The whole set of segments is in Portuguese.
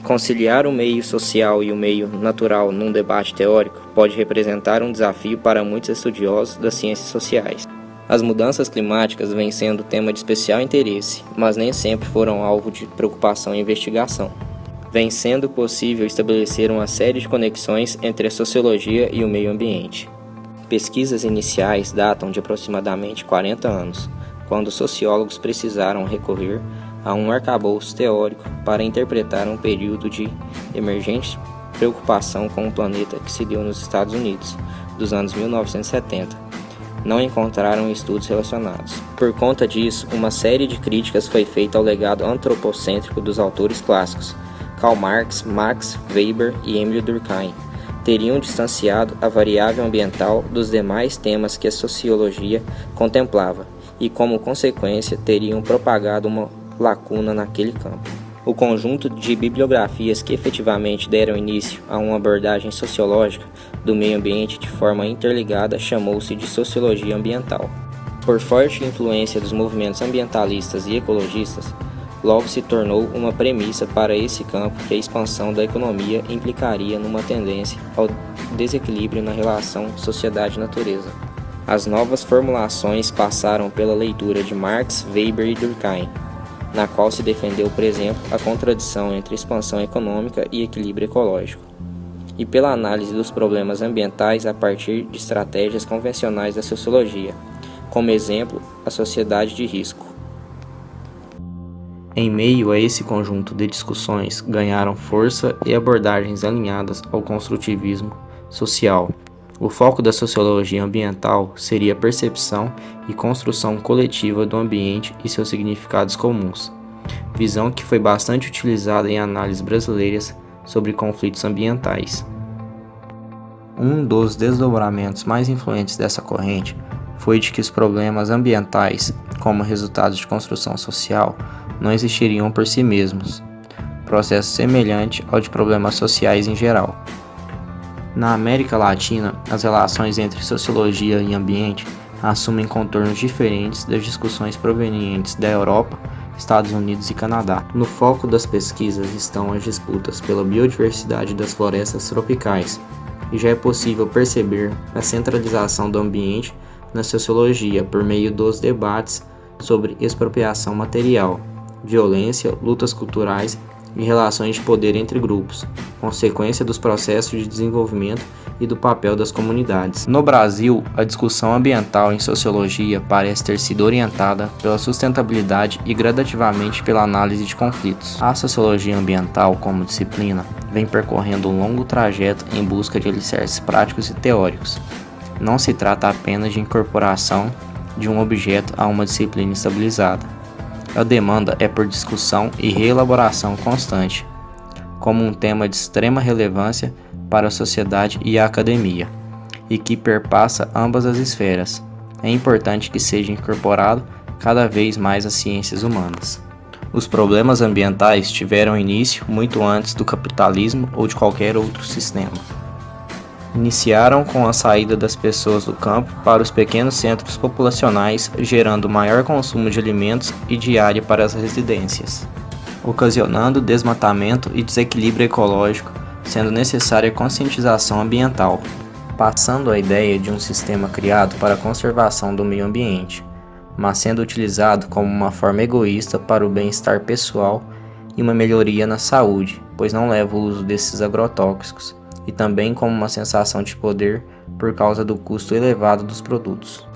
Conciliar o meio social e o meio natural num debate teórico pode representar um desafio para muitos estudiosos das ciências sociais. As mudanças climáticas vêm sendo tema de especial interesse, mas nem sempre foram alvo de preocupação e investigação. Vem sendo possível estabelecer uma série de conexões entre a sociologia e o meio ambiente. Pesquisas iniciais datam de aproximadamente 40 anos, quando sociólogos precisaram recorrer a um arcabouço teórico para interpretar um período de emergente preocupação com o planeta que se deu nos Estados Unidos, dos anos 1970. Não encontraram estudos relacionados. Por conta disso, uma série de críticas foi feita ao legado antropocêntrico dos autores clássicos, Karl Marx, Max Weber e Emile Durkheim. Teriam distanciado a variável ambiental dos demais temas que a sociologia contemplava e, como consequência, teriam propagado uma lacuna naquele campo. O conjunto de bibliografias que efetivamente deram início a uma abordagem sociológica do meio ambiente de forma interligada chamou-se de sociologia ambiental. Por forte influência dos movimentos ambientalistas e ecologistas, logo se tornou uma premissa para esse campo que a expansão da economia implicaria numa tendência ao desequilíbrio na relação sociedade-natureza. As novas formulações passaram pela leitura de Marx, Weber e Durkheim, na qual se defendeu, por exemplo, a contradição entre expansão econômica e equilíbrio ecológico, e pela análise dos problemas ambientais a partir de estratégias convencionais da sociologia, como exemplo, a sociedade de risco. Em meio a esse conjunto de discussões, ganharam força e abordagens alinhadas ao construtivismo social. O foco da sociologia ambiental seria a percepção e construção coletiva do ambiente e seus significados comuns, visão que foi bastante utilizada em análises brasileiras sobre conflitos ambientais. Um dos desdobramentos mais influentes dessa corrente foi de que os problemas ambientais, como resultado de construção social, não existiriam por si mesmos, processo semelhante ao de problemas sociais em geral. Na América Latina, as relações entre sociologia e ambiente assumem contornos diferentes das discussões provenientes da Europa, Estados Unidos e Canadá. No foco das pesquisas estão as disputas pela biodiversidade das florestas tropicais, e já é possível perceber a centralização do ambiente na sociologia por meio dos debates sobre expropriação material, violência, lutas culturais e relações de poder entre grupos, consequência dos processos de desenvolvimento e do papel das comunidades. No Brasil, a discussão ambiental em sociologia parece ter sido orientada pela sustentabilidade e gradativamente pela análise de conflitos. A sociologia ambiental, como disciplina, vem percorrendo um longo trajeto em busca de alicerces práticos e teóricos. Não se trata apenas de incorporação de um objeto a uma disciplina estabilizada. A demanda é por discussão e reelaboração constante, como um tema de extrema relevância para a sociedade e a academia, e que perpassa ambas as esferas. É importante que seja incorporado cada vez mais às ciências humanas. Os problemas ambientais tiveram início muito antes do capitalismo ou de qualquer outro sistema. Iniciaram com a saída das pessoas do campo para os pequenos centros populacionais, gerando maior consumo de alimentos e de área para as residências, ocasionando desmatamento e desequilíbrio ecológico, sendo necessária conscientização ambiental, passando a ideia de um sistema criado para a conservação do meio ambiente, mas sendo utilizado como uma forma egoísta para o bem-estar pessoal e uma melhoria na saúde, pois não leva o uso desses agrotóxicos, e também como uma sensação de poder por causa do custo elevado dos produtos.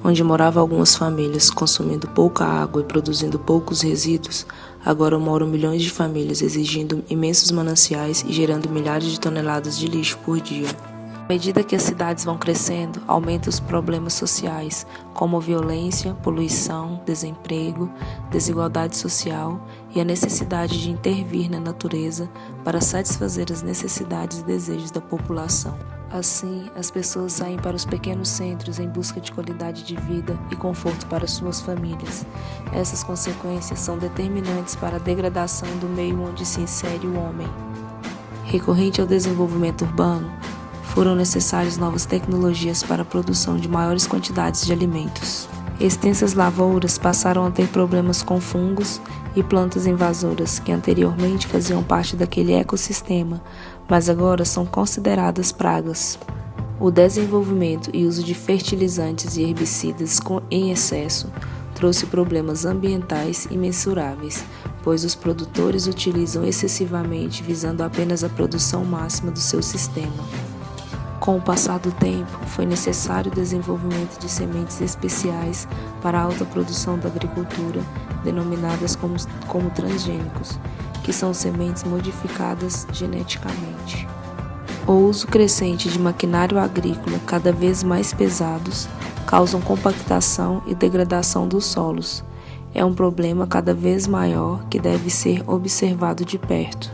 Onde moravam algumas famílias consumindo pouca água e produzindo poucos resíduos, agora moram milhões de famílias exigindo imensos mananciais e gerando milhares de toneladas de lixo por dia. À medida que as cidades vão crescendo, aumentam os problemas sociais, como violência, poluição, desemprego, desigualdade social e a necessidade de intervir na natureza para satisfazer as necessidades e desejos da população. Assim, as pessoas saem para os pequenos centros em busca de qualidade de vida e conforto para suas famílias. Essas consequências são determinantes para a degradação do meio onde se insere o homem. Recorrente ao desenvolvimento urbano, foram necessárias novas tecnologias para a produção de maiores quantidades de alimentos. Extensas lavouras passaram a ter problemas com fungos e plantas invasoras que anteriormente faziam parte daquele ecossistema, mas agora são consideradas pragas. O desenvolvimento e uso de fertilizantes e herbicidas em excesso trouxe problemas ambientais imensuráveis, pois os produtores utilizam excessivamente visando apenas a produção máxima do seu sistema. Com o passar do tempo, foi necessário o desenvolvimento de sementes especiais para a alta produção da agricultura, denominadas como transgênicos, que são sementes modificadas geneticamente. O uso crescente de maquinário agrícola cada vez mais pesados causam compactação e degradação dos solos. É um problema cada vez maior que deve ser observado de perto.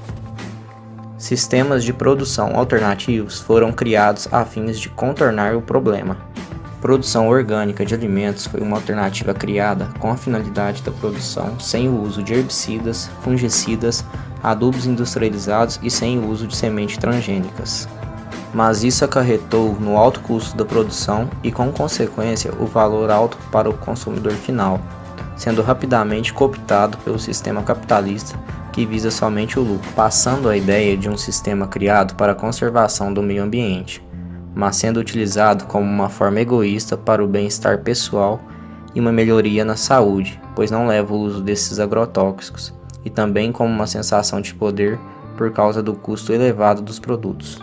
Sistemas de produção alternativos foram criados a fins de contornar o problema. Produção orgânica de alimentos foi uma alternativa criada com a finalidade da produção sem o uso de herbicidas, fungicidas, adubos industrializados e sem o uso de sementes transgênicas. Mas isso acarretou no alto custo da produção e, com consequência, o valor alto para o consumidor final, sendo rapidamente cooptado pelo sistema capitalista que visa somente o lucro, passando a ideia de um sistema criado para a conservação do meio ambiente, mas sendo utilizado como uma forma egoísta para o bem-estar pessoal e uma melhoria na saúde, pois não leva o uso desses agrotóxicos, e também como uma sensação de poder por causa do custo elevado dos produtos.